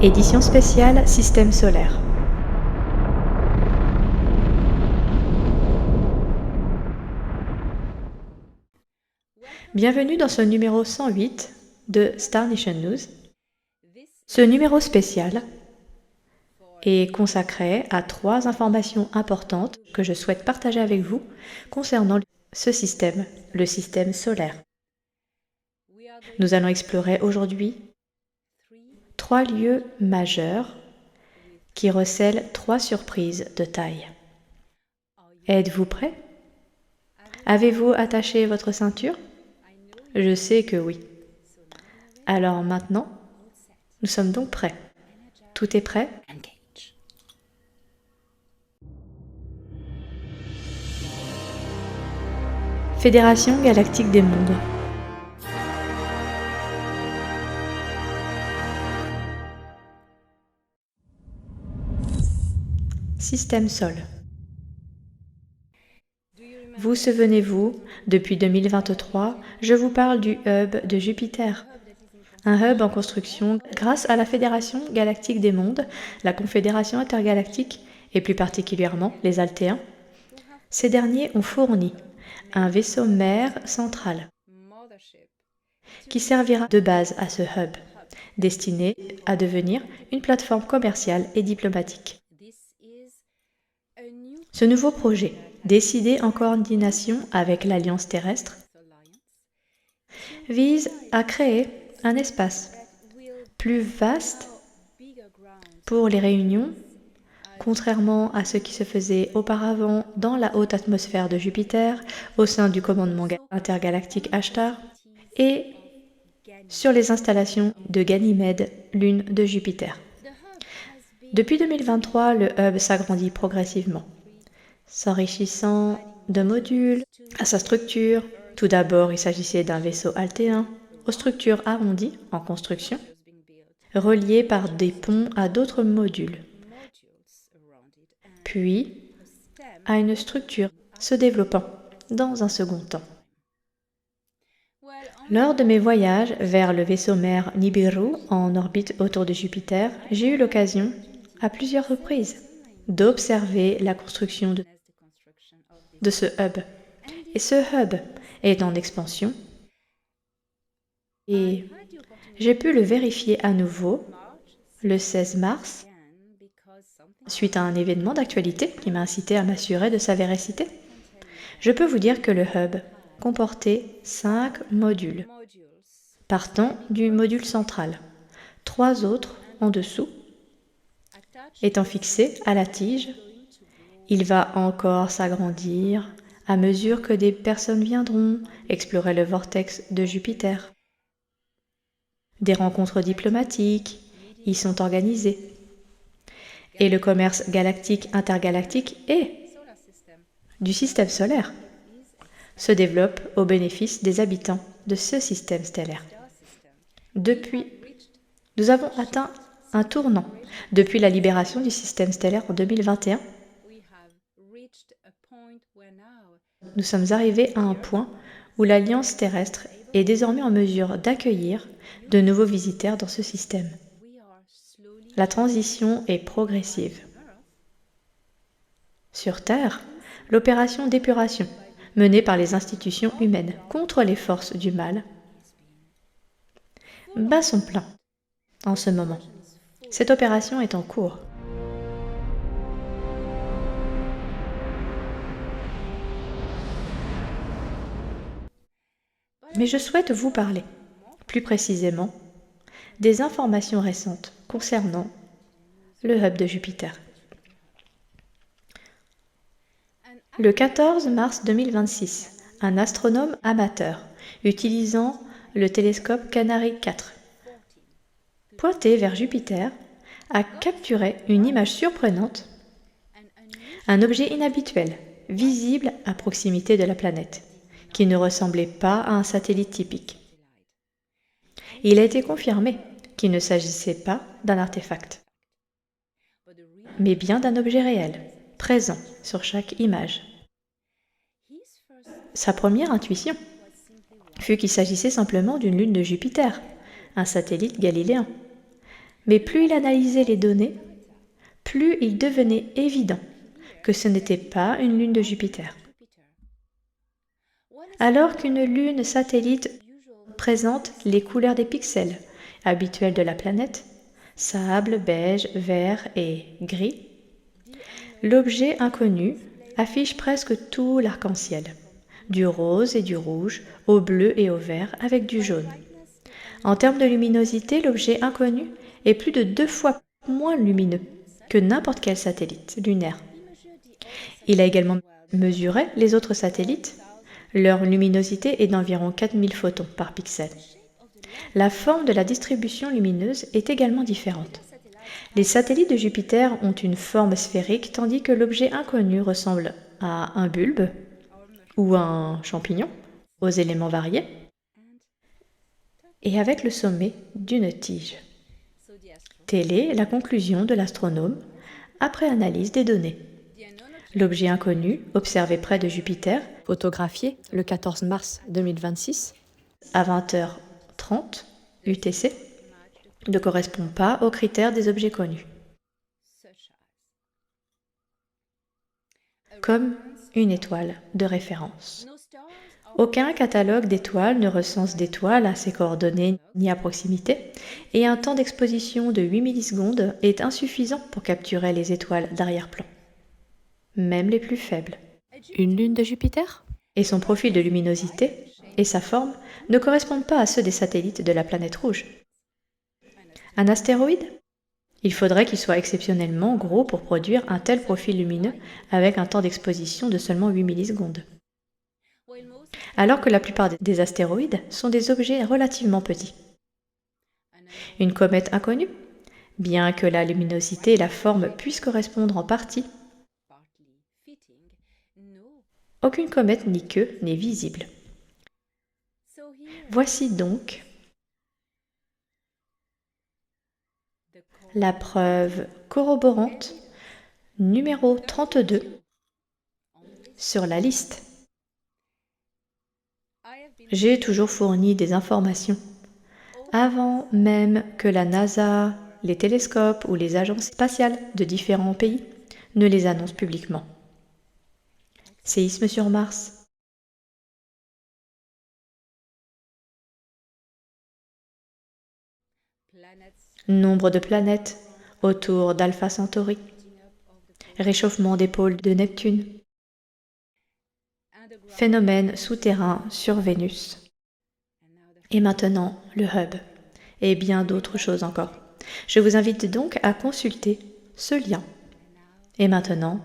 Édition spéciale Système solaire. Bienvenue dans ce numéro 108 de Star Nation News. Ce numéro spécial est consacré à 3 informations importantes que je souhaite partager avec vous concernant ce système, le système solaire. Nous allons explorer aujourd'hui 3 lieux majeurs qui recèlent 3 surprises de taille. Êtes-vous prêts? Avez-vous attaché votre ceinture? Je sais que oui. Alors maintenant, nous sommes donc prêts. Tout est prêt? Fédération galactique des mondes. Système Sol. Vous souvenez-vous, depuis 2023, je vous parle du hub de Jupiter. Un hub en construction grâce à la Fédération galactique des mondes, la Confédération intergalactique et plus particulièrement les Altéens. Ces derniers ont fourni un vaisseau mère central qui servira de base à ce hub, destiné à devenir une plateforme commerciale et diplomatique. Ce nouveau projet, décidé en coordination avec l'Alliance terrestre, vise à créer un espace plus vaste pour les réunions, contrairement à ce qui se faisait auparavant dans la haute atmosphère de Jupiter, au sein du commandement intergalactique Ashtar, et sur les installations de Ganymède, lune de Jupiter. Depuis 2023, le hub s'agrandit progressivement, s'enrichissant de modules à sa structure. Tout d'abord, il s'agissait d'un vaisseau altéen, aux structures arrondies en construction, reliées par des ponts à d'autres modules, puis à une structure se développant dans un second temps. Lors de mes voyages vers le vaisseau mère Nibiru en orbite autour de Jupiter, j'ai eu l'occasion, à plusieurs reprises, d'observer la construction de ce hub. Et ce hub est en expansion et j'ai pu le vérifier à nouveau le 16 mars suite à un événement d'actualité qui m'a incité à m'assurer de sa véracité. Je peux vous dire que le hub comportait 5 modules, partant du module central, 3 autres en dessous, étant fixés à la tige. Il va encore s'agrandir à mesure que des personnes viendront explorer le vortex de Jupiter. Des rencontres diplomatiques y sont organisées. Et le commerce galactique intergalactique et du système solaire se développe au bénéfice des habitants de ce système stellaire. Nous avons atteint un tournant. Depuis la libération du système stellaire en 2021, nous sommes arrivés à un point où l'Alliance terrestre est désormais en mesure d'accueillir de nouveaux visiteurs dans ce système. La transition est progressive. Sur Terre, l'opération d'épuration, menée par les institutions humaines contre les forces du mal, bat son plein en ce moment. Cette opération est en cours. Mais je souhaite vous parler, plus précisément, des informations récentes concernant le hub de Jupiter. Le 14 mars 2026, un astronome amateur, utilisant le télescope Canary 4, pointé vers Jupiter, a capturé une image surprenante, un objet inhabituel, visible à proximité de la planète, qui ne ressemblait pas à un satellite typique. Il a été confirmé qu'il ne s'agissait pas d'un artefact, mais bien d'un objet réel, présent sur chaque image. Sa première intuition fut qu'il s'agissait simplement d'une lune de Jupiter, un satellite galiléen. Mais plus il analysait les données, plus il devenait évident que ce n'était pas une lune de Jupiter. Alors qu'une lune satellite présente les couleurs des pixels habituels de la planète, sable, beige, vert et gris, l'objet inconnu affiche presque tout l'arc-en-ciel, du rose et du rouge, au bleu et au vert avec du jaune. En termes de luminosité, l'objet inconnu est plus de 2 fois moins lumineux que n'importe quel satellite lunaire. Il a également mesuré les autres satellites. Leur luminosité est d'environ 4000 photons par pixel. La forme de la distribution lumineuse est également différente. Les satellites de Jupiter ont une forme sphérique tandis que l'objet inconnu ressemble à un bulbe ou un champignon, aux éléments variés, et avec le sommet d'une tige. Telle est la conclusion de l'astronome après analyse des données. L'objet inconnu, observé près de Jupiter, photographié le 14 mars 2026 à 20h30 UTC, ne correspond pas aux critères des objets connus. Comme une étoile de référence. Aucun catalogue d'étoiles ne recense d'étoiles à ces coordonnées ni à proximité, et un temps d'exposition de 8 millisecondes est insuffisant pour capturer les étoiles d'arrière-plan, même les plus faibles. Une lune de Jupiter ? Et son profil de luminosité et sa forme ne correspondent pas à ceux des satellites de la planète rouge. Un astéroïde ? Il faudrait qu'il soit exceptionnellement gros pour produire un tel profil lumineux avec un temps d'exposition de seulement 8 millisecondes. Alors que la plupart des astéroïdes sont des objets relativement petits. Une comète inconnue ? Bien que la luminosité et la forme puissent correspondre en partie, aucune comète ni queue n'est visible. Voici donc la preuve corroborante numéro 32 sur la liste. J'ai toujours fourni des informations avant même que la NASA, les télescopes ou les agences spatiales de différents pays ne les annoncent publiquement. Séisme sur Mars. Nombre de planètes autour d'Alpha Centauri. Réchauffement des pôles de Neptune. Phénomène souterrain sur Vénus. Et maintenant, le hub. Et bien d'autres choses encore. Je vous invite donc à consulter ce lien. Et maintenant,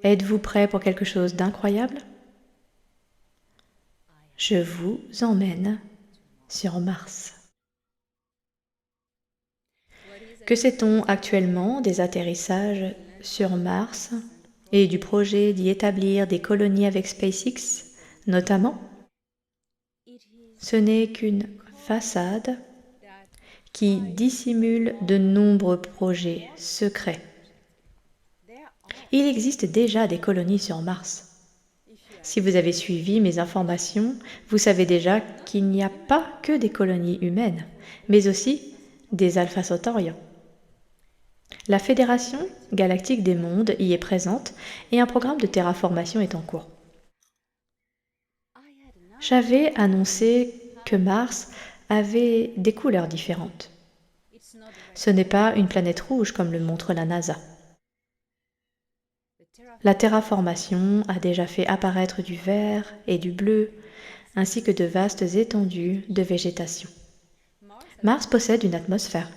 êtes-vous prêts pour quelque chose d'incroyable ? Je vous emmène sur Mars. Que sait-on actuellement des atterrissages sur Mars et du projet d'y établir des colonies avec SpaceX, notamment ? Ce n'est qu'une façade qui dissimule de nombreux projets secrets. Il existe déjà des colonies sur Mars. Si vous avez suivi mes informations, vous savez déjà qu'il n'y a pas que des colonies humaines, mais aussi des Alpha Centauriens. La Fédération galactique des mondes y est présente et un programme de terraformation est en cours. J'avais annoncé que Mars avait des couleurs différentes. Ce n'est pas une planète rouge comme le montre la NASA. La terraformation a déjà fait apparaître du vert et du bleu, ainsi que de vastes étendues de végétation. Mars possède une atmosphère.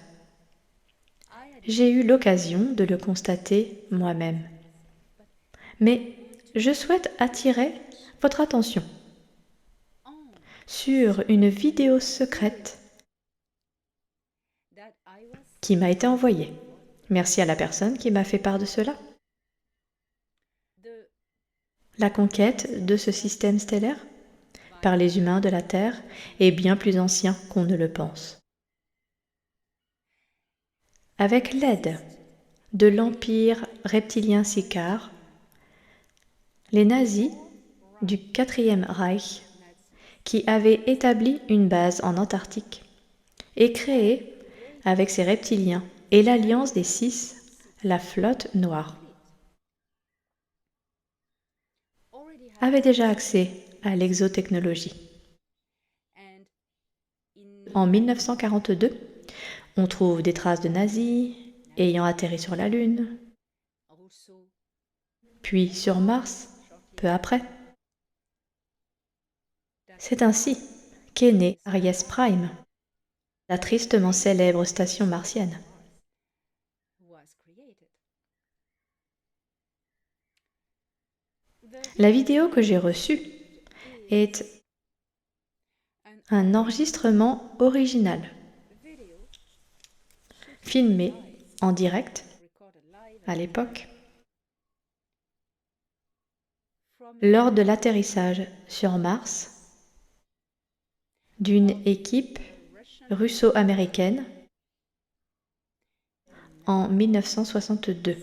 J'ai eu l'occasion de le constater moi-même. Mais je souhaite attirer votre attention sur une vidéo secrète qui m'a été envoyée. Merci à la personne qui m'a fait part de cela. La conquête de ce système stellaire par les humains de la Terre est bien plus ancien qu'on ne le pense. Avec l'aide de l'Empire reptilien sicard, les nazis du Quatrième Reich, qui avaient établi une base en Antarctique et créé avec ses reptiliens et l'alliance des 6, la flotte noire, avait déjà accès à l'exotechnologie. En 1942, on trouve des traces de nazis ayant atterri sur la Lune, puis sur Mars, peu après. C'est ainsi qu'est né Aries Prime, la tristement célèbre station martienne. La vidéo que j'ai reçue est un enregistrement original, filmé en direct à l'époque, lors de l'atterrissage sur Mars d'une équipe russo-américaine en 1962.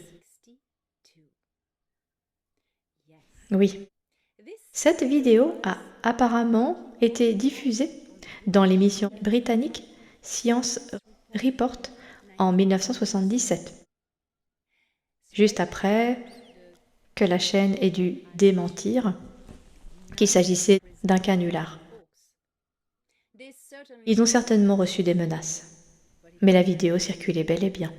Oui, cette vidéo a apparemment été diffusée dans l'émission britannique Science Report en 1977, juste après que la chaîne ait dû démentir qu'il s'agissait d'un canular. Ils ont certainement reçu des menaces, mais la vidéo circulait bel et bien.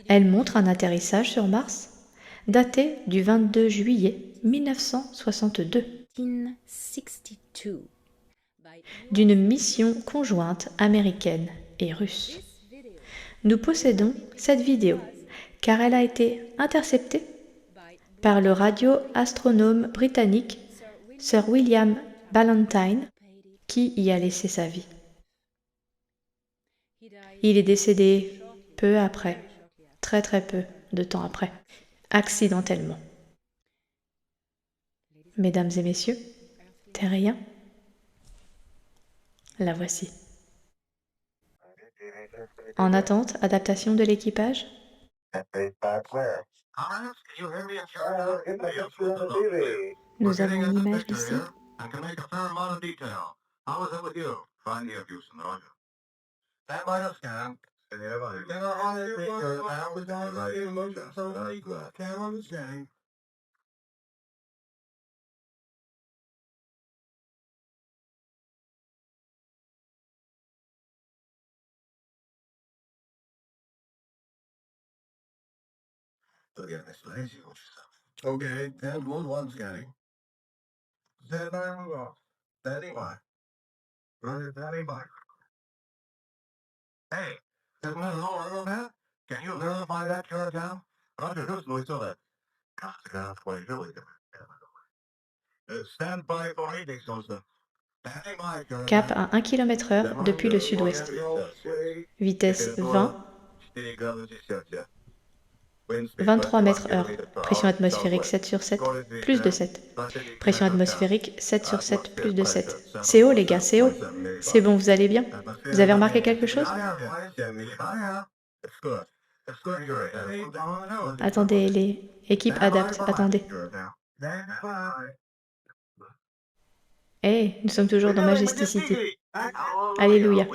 Elle montre un atterrissage sur Mars daté du 22 juillet 1962 d'une mission conjointe américaine et russe. Nous possédons cette vidéo car elle a été interceptée par le radio-astronome britannique Sir William Ballantyne qui y a laissé sa vie. Il est décédé peu après, très peu de temps après, accidentellement. Mesdames et messieurs, terriens, la voici. En attente, adaptation de l'équipage. Nous avons une image d'ici. Okay, and one scanning. Standing by. Standing by. Hey, there's nothing wrong with that. Can you verify that chart down? Roger, who's Louis Solet? Stand by for reading, Joseph. Cap à 1 km/h depuis le sud-ouest. Vitesse 20, 23 mètres/heure. Pression atmosphérique 7 sur 7, plus de 7. Pression atmosphérique 7 sur 7, plus de 7. C'est haut les gars, c'est haut. C'est bon, vous allez bien? Vous avez remarqué quelque chose? Attendez, les équipes adaptent, attendez. Nous sommes toujours dans Majesticity. Alléluia.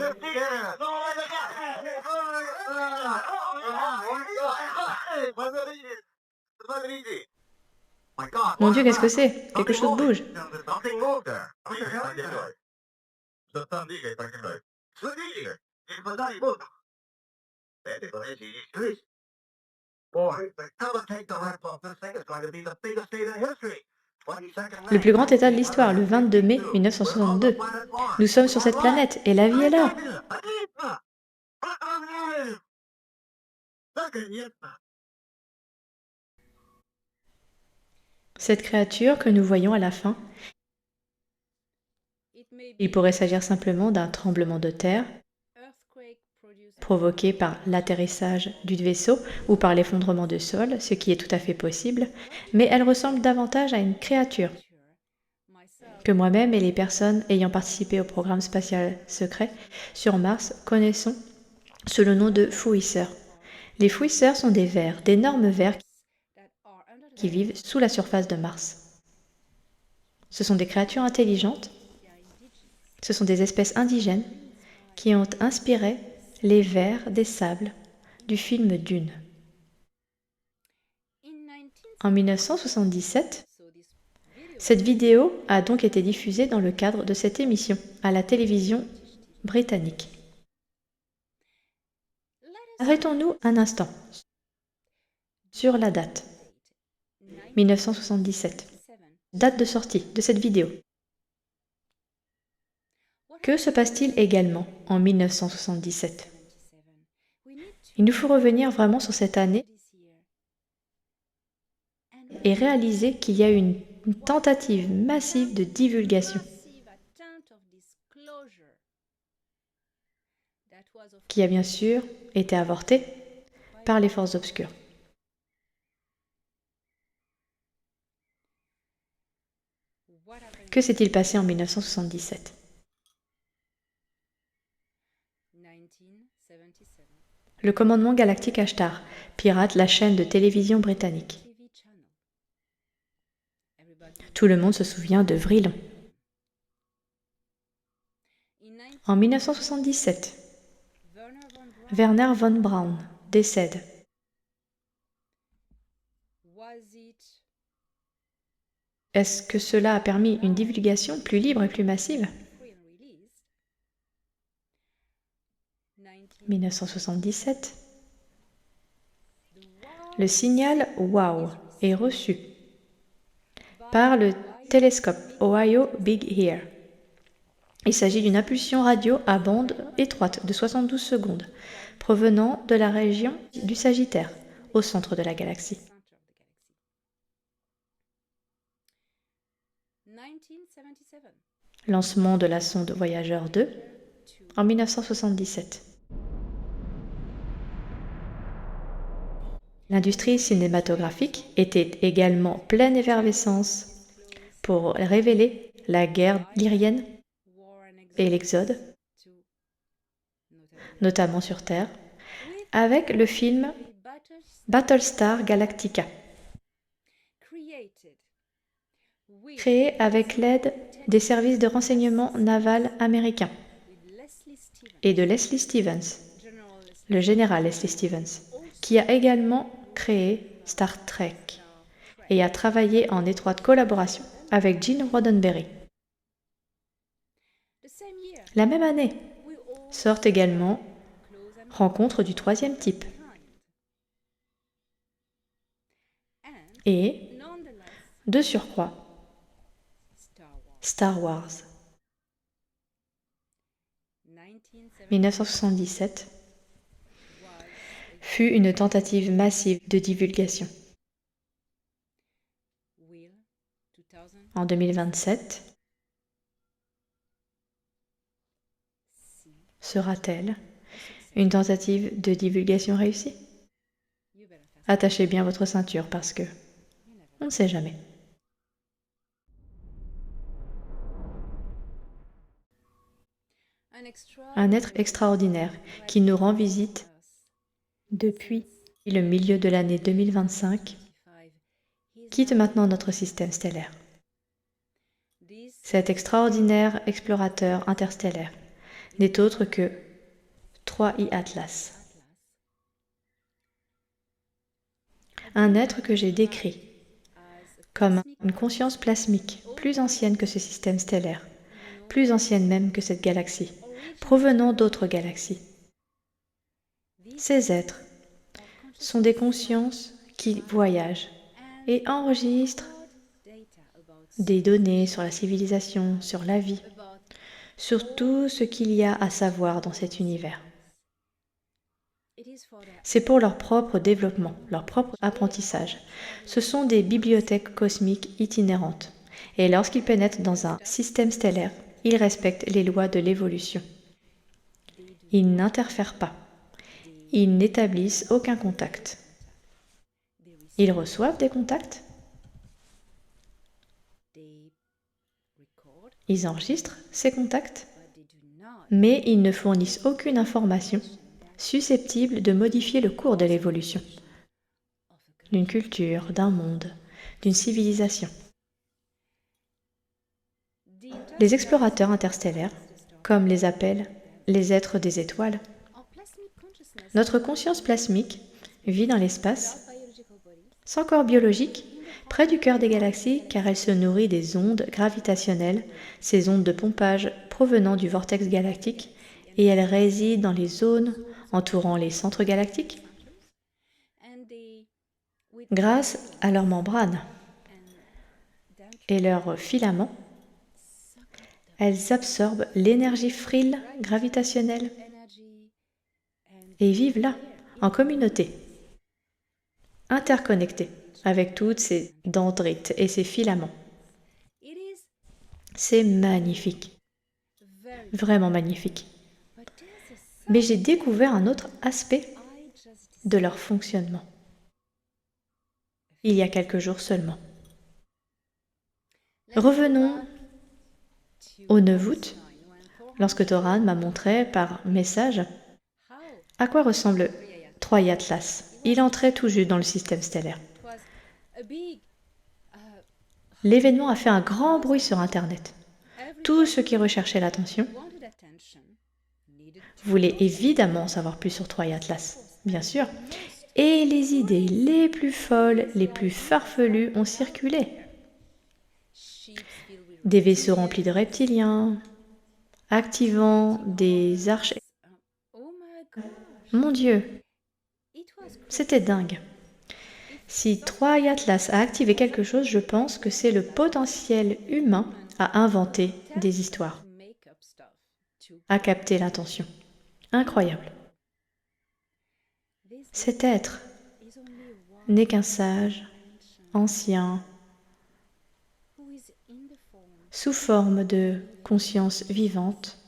Mon Dieu, qu'est-ce que c'est? Quelque chose bouge. Le plus grand état de l'histoire, le 22 mai 1962. Nous sommes sur cette planète et la vie est là. Cette créature que nous voyons à la fin, il pourrait s'agir simplement d'un tremblement de terre provoqué par l'atterrissage du vaisseau ou par l'effondrement du sol, ce qui est tout à fait possible, mais elle ressemble davantage à une créature que moi-même et les personnes ayant participé au programme spatial secret sur Mars connaissons sous le nom de fouisseurs. Les fouisseurs sont des vers, d'énormes vers qui vivent sous la surface de Mars. Ce sont des créatures intelligentes, ce sont des espèces indigènes qui ont inspiré les vers des sables du film Dune. En 1977, cette vidéo a donc été diffusée dans le cadre de cette émission à la télévision britannique. Arrêtons-nous un instant sur la date. 1977. Date de sortie de cette vidéo. Que se passe-t-il également en 1977 ? Il nous faut revenir vraiment sur cette année et réaliser qu'il y a eu une tentative massive de divulgation qui a bien sûr été avortée par les forces obscures. Que s'est-il passé en 1977 ? Le commandement galactique Ashtar pirate la chaîne de télévision britannique. Tout le monde se souvient de Vrillon. En 1977, Wernher von Braun décède. Est-ce que cela a permis une divulgation plus libre et plus massive ? 1977. Le signal WOW est reçu par le télescope Ohio Big Ear. Il s'agit d'une impulsion radio à bande étroite de 72 secondes, provenant de la région du Sagittaire, au centre de la galaxie. Lancement de la sonde Voyager 2 en 1977. L'industrie cinématographique était également en pleine effervescence pour révéler la guerre lyrienne et l'Exode, notamment sur Terre, avec le film Battlestar Galactica, créé avec l'aide des services de renseignement naval américains et de Leslie Stevens, le général Leslie Stevens, qui a également créé Star Trek et a travaillé en étroite collaboration avec Gene Roddenberry. La même année sort également Rencontre du troisième type et, de surcroît, Star Wars. 1977 fut une tentative massive de divulgation. En 2027, sera-t-elle une tentative de divulgation réussie ? Attachez bien votre ceinture parce que on ne sait jamais. Un être extraordinaire qui nous rend visite depuis le milieu de l'année 2025 quitte maintenant notre système stellaire. Cet extraordinaire explorateur interstellaire n'est autre que 3I Atlas. Un être que j'ai décrit comme une conscience plasmique plus ancienne que ce système stellaire, plus ancienne même que cette galaxie, provenant d'autres galaxies. Ces êtres sont des consciences qui voyagent et enregistrent des données sur la civilisation, sur la vie, sur tout ce qu'il y a à savoir dans cet univers. C'est pour leur propre développement, leur propre apprentissage. Ce sont des bibliothèques cosmiques itinérantes. Et lorsqu'ils pénètrent dans un système stellaire, ils respectent les lois de l'évolution. Ils n'interfèrent pas. Ils n'établissent aucun contact. Ils reçoivent des contacts. Ils enregistrent ces contacts, mais ils ne fournissent aucune information susceptible de modifier le cours de l'évolution d'une culture, d'un monde, d'une civilisation. Les explorateurs interstellaires, comme les appellent les êtres des étoiles, Notre conscience plasmique vit dans l'espace, sans corps biologique, près du cœur des galaxies, car elle se nourrit des ondes gravitationnelles, ces ondes de pompage provenant du vortex galactique, et elle réside dans les zones entourant les centres galactiques. Grâce à leurs membranes et leurs filaments, elles absorbent l'énergie frêle gravitationnelle et vivent là, en communauté, interconnectées avec toutes ces dendrites et ces filaments. C'est magnifique, vraiment magnifique. Mais j'ai découvert un autre aspect de leur fonctionnement, il y a quelques jours seulement. Revenons au 9 août, lorsque Toran m'a montré par message à quoi ressemble Troy Atlas. Il entrait tout juste dans le système stellaire. L'événement a fait un grand bruit sur Internet. Tous ceux qui recherchaient l'attention voulaient évidemment en savoir plus sur Troy Atlas, bien sûr. Et les idées les plus folles, les plus farfelues ont circulé. Des vaisseaux remplis de reptiliens, activant des arches. Mon Dieu, c'était dingue. Si Troy Atlas a activé quelque chose, je pense que c'est le potentiel humain à inventer des histoires, à capter l'attention. Incroyable. Cet être n'est qu'un sage, ancien, sous forme de conscience vivante,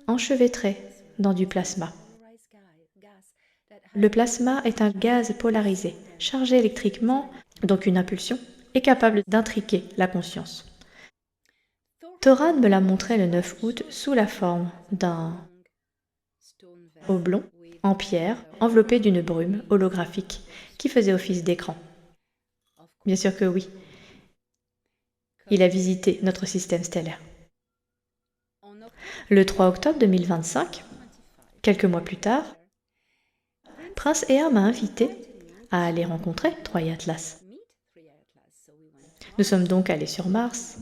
enchevêtré dans du plasma. Le plasma est un gaz polarisé, chargé électriquement, donc une impulsion, et capable d'intriquer la conscience. Toran me l'a montré le 9 août sous la forme d'un oblong en pierre enveloppé d'une brume holographique qui faisait office d'écran. Bien sûr que oui. Il a visité notre système stellaire. Le 3 octobre 2025, quelques mois plus tard, Prince Ea m'a invité à aller rencontrer Troy Atlas. Nous sommes donc allés sur Mars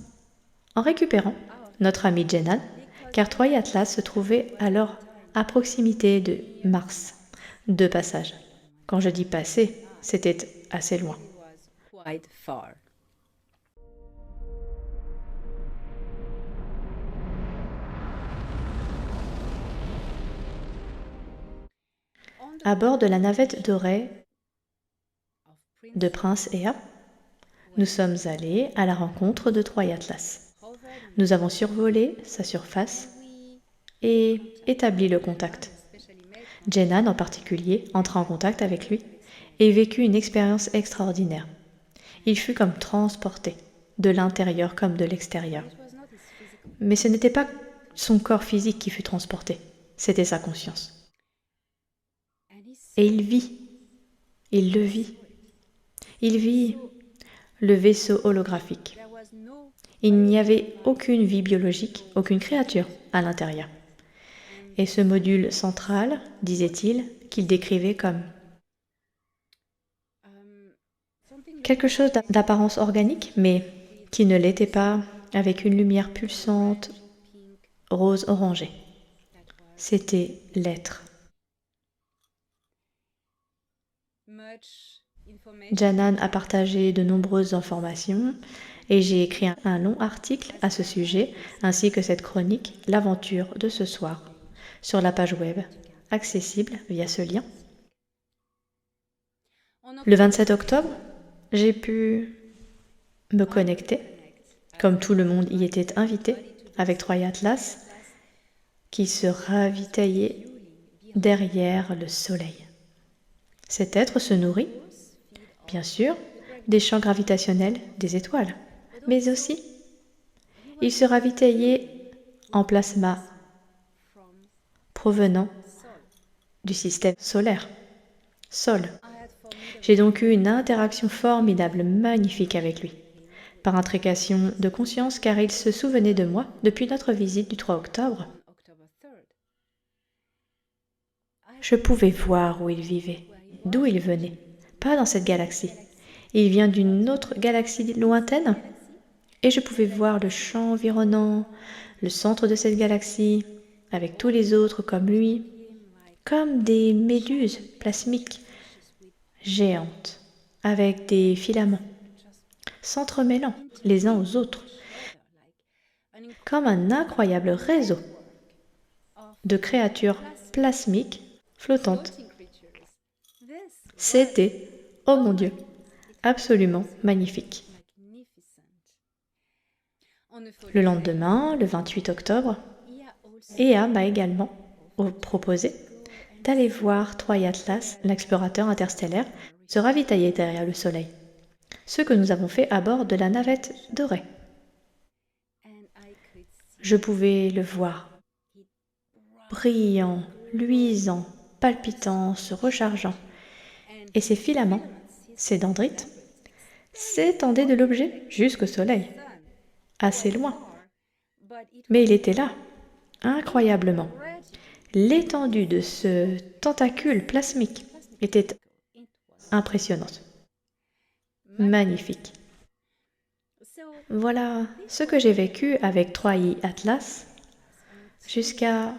en récupérant notre ami Jenan, car Troy Atlas se trouvait alors à proximité de Mars, de passage. Quand je dis passer, c'était assez loin. À bord de la navette dorée de Prince Ea, nous sommes allés à la rencontre de Troy Atlas. Nous avons survolé sa surface et établi le contact. Jenan en particulier entra en contact avec lui et vécut une expérience extraordinaire. Il fut comme transporté, de l'intérieur comme de l'extérieur. Mais ce n'était pas son corps physique qui fut transporté, c'était sa conscience. Et il le vit. Il vit le vaisseau holographique. Il n'y avait aucune vie biologique, aucune créature à l'intérieur. Et ce module central, disait-il, qu'il décrivait comme quelque chose d'apparence organique, mais qui ne l'était pas, avec une lumière pulsante, rose-orangée. C'était l'être. Jenan a partagé de nombreuses informations et j'ai écrit un long article à ce sujet, ainsi que cette chronique, l'aventure de ce soir, sur la page web, accessible via ce lien. Le 27 octobre, j'ai pu me connecter, comme tout le monde y était invité, avec Troy Atlas, qui se ravitaillait derrière le soleil. Cet être se nourrit, bien sûr, des champs gravitationnels des étoiles, mais aussi, il se ravitaillait en plasma provenant du système solaire, Sol. J'ai donc eu une interaction formidable, magnifique avec lui, par intrication de conscience, car il se souvenait de moi depuis notre visite du 3 octobre. Je pouvais voir où il vivait, d'où il venait, pas dans cette galaxie. Il vient d'une autre galaxie lointaine, et je pouvais voir le champ environnant, le centre de cette galaxie, avec tous les autres comme lui, comme des méduses plasmiques géantes, avec des filaments, s'entremêlant les uns aux autres, comme un incroyable réseau de créatures plasmiques flottantes. C'était, oh mon Dieu, absolument magnifique. Le lendemain, le 28 octobre, Ea m'a également proposé d'aller voir Troy Atlas, l'explorateur interstellaire, se ravitailler derrière le Soleil. Ce que nous avons fait à bord de la navette dorée. Je pouvais le voir, brillant, luisant, palpitant, se rechargeant. Et ses filaments, ses dendrites, s'étendaient de l'objet jusqu'au Soleil, assez loin. Mais il était là, incroyablement. L'étendue de ce tentacule plasmique était impressionnante, magnifique. Voilà ce que j'ai vécu avec Troy Atlas jusqu'à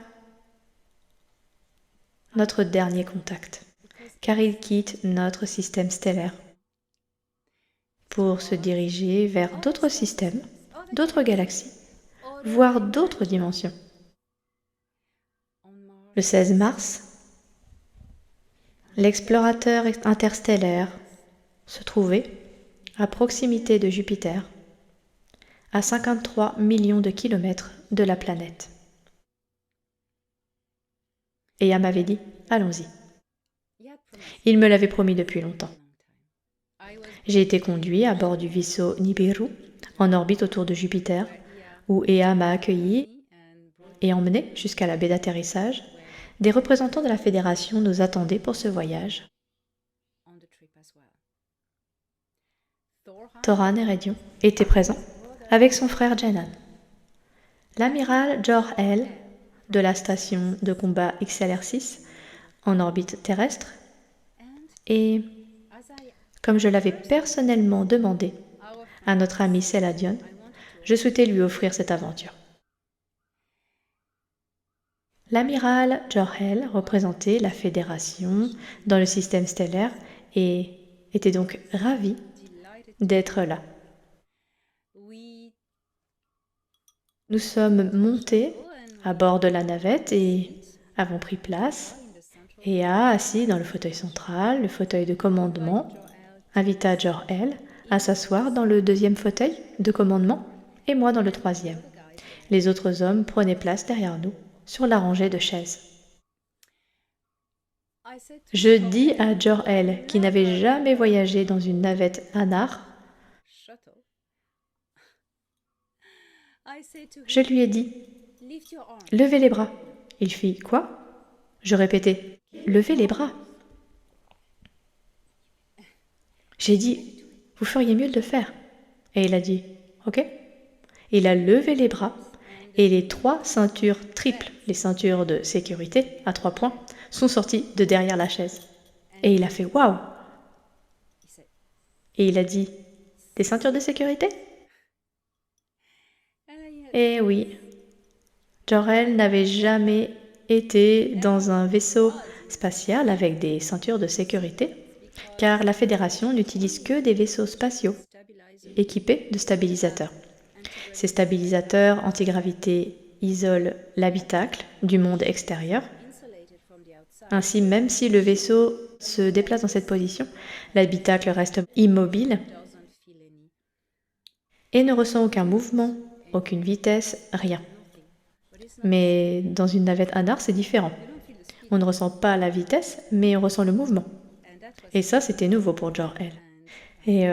notre dernier contact, car il quitte notre système stellaire pour se diriger vers d'autres systèmes, d'autres galaxies, voire d'autres dimensions. Le 16 mars, l'explorateur interstellaire se trouvait à proximité de Jupiter, à 53 millions de kilomètres de la planète. Et Ea m'avait dit, allons-y. Il me l'avait promis depuis longtemps. J'ai été conduit à bord du vaisseau Nibiru, en orbite autour de Jupiter, où Ea m'a accueilli et emmené jusqu'à la baie d'atterrissage. Des représentants de la Fédération nous attendaient pour ce voyage. Thoran Eredion était présent avec son frère Jenan. L'amiral Jor-El de la station de combat XLR6 en orbite terrestre et, comme je l'avais personnellement demandé à notre ami Seladion, je souhaitais lui offrir cette aventure. L'amiral Jor-El représentait la Fédération dans le système stellaire et était donc ravi d'être là. Nous sommes montés à bord de la navette et avons pris place. Ea, assis dans le fauteuil central, le fauteuil de commandement, invita Jor-El à s'asseoir dans le deuxième fauteuil de commandement et moi dans le troisième. Les autres hommes prenaient place derrière nous, sur la rangée de chaises. Je dis à Jor-El, qui n'avait jamais voyagé dans une navette Anar, je lui ai dit, levez les bras. Il fit, quoi? Je répétais, levez les bras. J'ai dit, vous feriez mieux de le faire. Et il a dit, ok. Il a levé les bras et les 3 ceintures triples, les ceintures de sécurité à 3 points, sont sorties de derrière la chaise. Et il a fait waouh! Et il a dit, des ceintures de sécurité? Eh oui, Jor-El n'avait jamais été dans un vaisseau spatial avec des ceintures de sécurité, car la Fédération n'utilise que des vaisseaux spatiaux équipés de stabilisateurs. Ces stabilisateurs antigravité isolent l'habitacle du monde extérieur. Ainsi, même si le vaisseau se déplace dans cette position, l'habitacle reste immobile et ne ressent aucun mouvement, aucune vitesse, rien. Mais dans une navette Anar, c'est différent. On ne ressent pas la vitesse, mais on ressent le mouvement. Et ça, c'était nouveau pour Jor-El. Et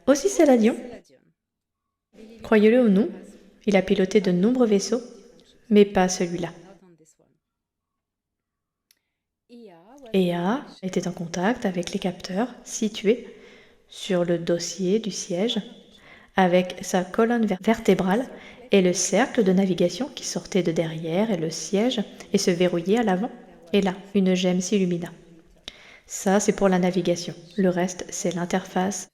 aussi Seladion. Croyez-le ou non, il a piloté de nombreux vaisseaux, mais pas celui-là. Ea était en contact avec les capteurs situés sur le dossier du siège, avec sa colonne vertébrale et le cercle de navigation qui sortait de derrière et le siège et se verrouillait à l'avant. Et là, une gemme s'illumina. Ça, c'est pour la navigation. Le reste, c'est l'interface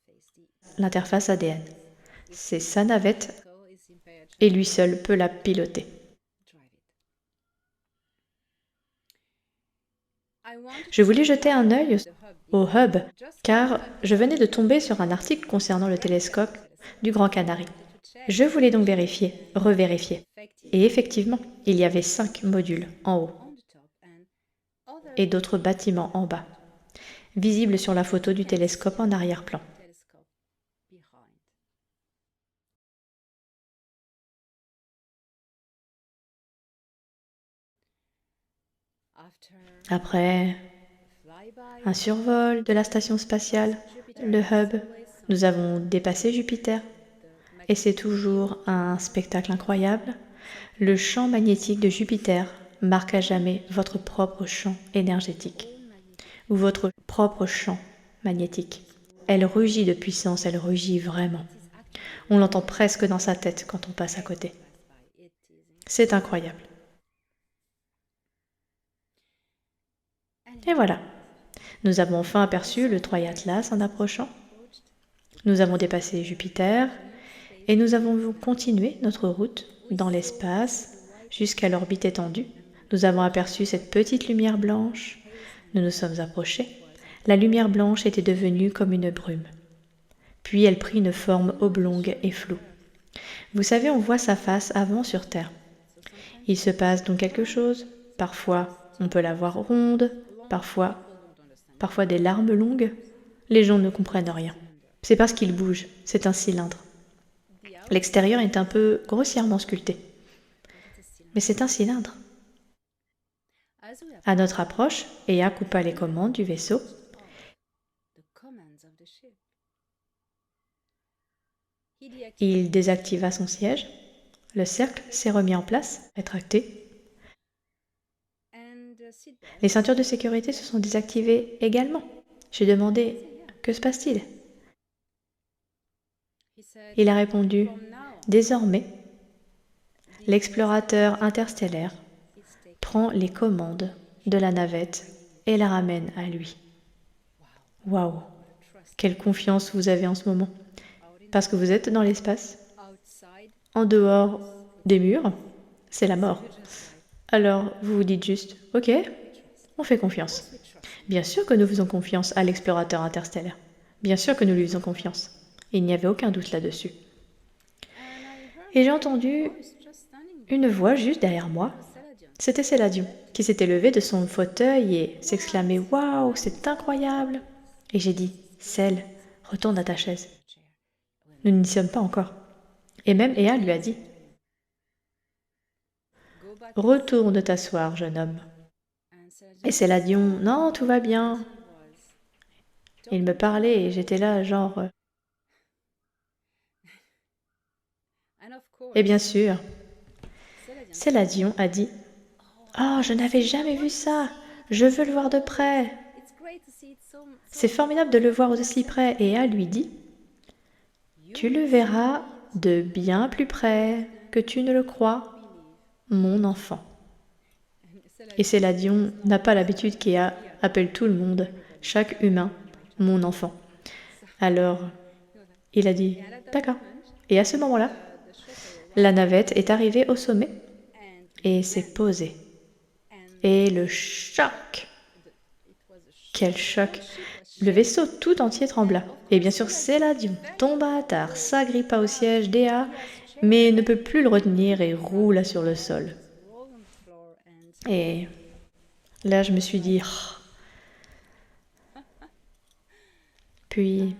ADN. C'est sa navette et lui seul peut la piloter. Je voulais jeter un œil au hub car je venais de tomber sur un article concernant le télescope du Grand Canari. Je voulais donc vérifier, revérifier. Et effectivement, il y avait 5 modules en haut et d'autres bâtiments en bas, visibles sur la photo du télescope en arrière-plan. Après un survol de la station spatiale, le hub, nous avons dépassé Jupiter. Et c'est toujours un spectacle incroyable. Le champ magnétique de Jupiter marque à jamais votre propre champ énergétique ou votre propre champ magnétique. Elle rugit de puissance, elle rugit vraiment. On l'entend presque dans sa tête quand on passe à côté. C'est incroyable. Et voilà, nous avons enfin aperçu le Troy Atlas en approchant. Nous avons dépassé Jupiter et nous avons continué notre route dans l'espace jusqu'à l'orbite étendue. Nous avons aperçu cette petite lumière blanche. Nous nous sommes approchés. La lumière blanche était devenue comme une brume. Puis elle prit une forme oblongue et floue. Vous savez, on voit sa face avant sur Terre. Il se passe donc quelque chose. Parfois, on peut la voir ronde, parfois des larmes longues. Les gens ne comprennent rien. C'est parce qu'il bouge, c'est un cylindre. L'extérieur est un peu grossièrement sculpté. Mais c'est un cylindre. À notre approche, Ea coupa les commandes du vaisseau. Il désactiva son siège. Le cercle s'est remis en place, rétracté. Les ceintures de sécurité se sont désactivées également. J'ai demandé « Que se passe-t-il » Il a répondu « Désormais, l'explorateur interstellaire prend les commandes de la navette et la ramène à lui. » Waouh! Quelle confiance vous avez en ce moment. Parce que vous êtes dans l'espace. En dehors des murs, c'est la mort. Alors, vous vous dites juste « Ok, on fait confiance. » Bien sûr que nous faisons confiance à l'explorateur interstellaire. Bien sûr que nous lui faisons confiance. Il n'y avait aucun doute là-dessus. Et j'ai entendu une voix juste derrière moi. C'était Céladion, qui s'était levé de son fauteuil et s'exclamait « Waouh, c'est incroyable !» Et j'ai dit « Cél, retourne à ta chaise. » Nous n'y sommes pas encore. Et même Ea lui a dit « Retourne t'asseoir, jeune homme. » Et Céladion « Non, tout va bien. » Il me parlait et j'étais là genre... Et bien sûr, Céladion a dit « Oh, je n'avais jamais vu ça. Je veux le voir de près. » C'est formidable de le voir d'aussi près. Et Ea lui dit « Tu le verras de bien plus près que tu ne le crois, mon enfant. » Et Céladion n'a pas l'habitude qu'Ea appelle tout le monde, chaque humain, mon enfant. Alors, il a dit « D'accord. » Et à ce moment-là, la navette est arrivée au sommet et s'est posée. Et le choc! Quel choc! Le vaisseau tout entier trembla. Et bien sûr, Céladion tomba à terre, s'agrippa au siège d'Ea, mais ne peut plus le retenir et roula sur le sol. Et là, je me suis dit... Puis,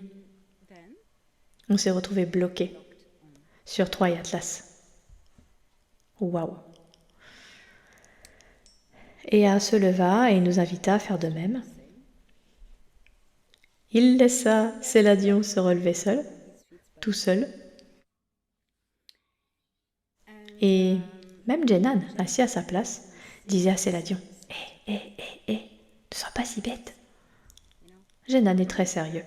on s'est retrouvés bloqués sur Troy Atlas. Waouh! Ea se leva et nous invita à faire de même. Il laissa Céladion se relever seul, tout seul. Et même Jenan, assis à sa place, disait à Céladion « ne sois pas si bête. » Jenan est très sérieux.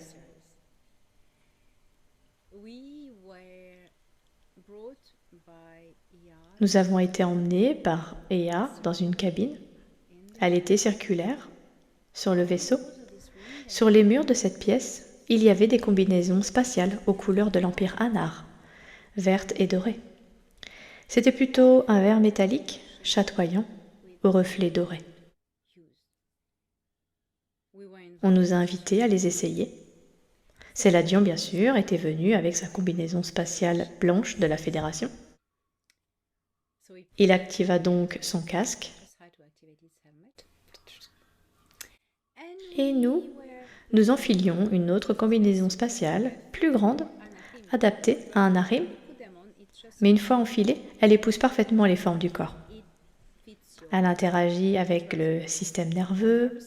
Nous avons été emmenés par Ea dans une cabine Elle était circulaire, sur le vaisseau. Sur les murs de cette pièce, il y avait des combinaisons spatiales aux couleurs de l'Empire Anar, vertes et dorées. C'était plutôt un vert métallique, chatoyant, aux reflets dorés. On nous a invités à les essayer. Céladion, bien sûr, était venu avec sa combinaison spatiale blanche de la Fédération. Il activa donc son casque. Et nous enfilions une autre combinaison spatiale, plus grande, adaptée à un harem. Mais une fois enfilée, elle épouse parfaitement les formes du corps. Elle interagit avec le système nerveux,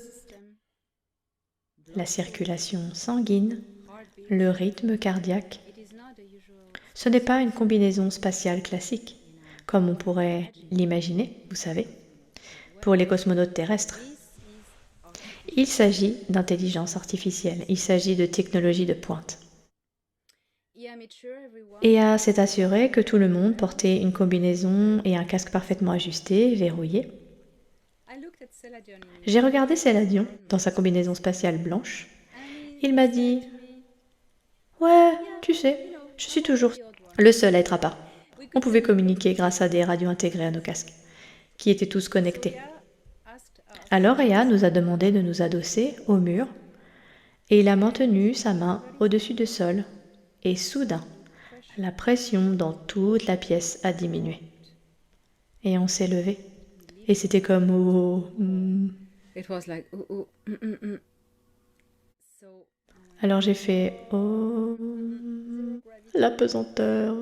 la circulation sanguine, le rythme cardiaque. Ce n'est pas une combinaison spatiale classique, comme on pourrait l'imaginer, vous savez, pour les cosmonautes terrestres. Il s'agit d'intelligence artificielle, il s'agit de technologie de pointe. EA s'est assuré que tout le monde portait une combinaison et un casque parfaitement ajusté, verrouillé. J'ai regardé Céladion dans sa combinaison spatiale blanche. Il m'a dit « Ouais, tu sais, je suis toujours le seul à être à part. » On pouvait communiquer grâce à des radios intégrées à nos casques, qui étaient tous connectés. Alors EA nous a demandé de nous adosser au mur, et il a maintenu sa main au-dessus du sol, et soudain, la pression dans toute la pièce a diminué. Et on s'est levé. Et c'était comme oh. Alors j'ai fait oh, l'apesanteur.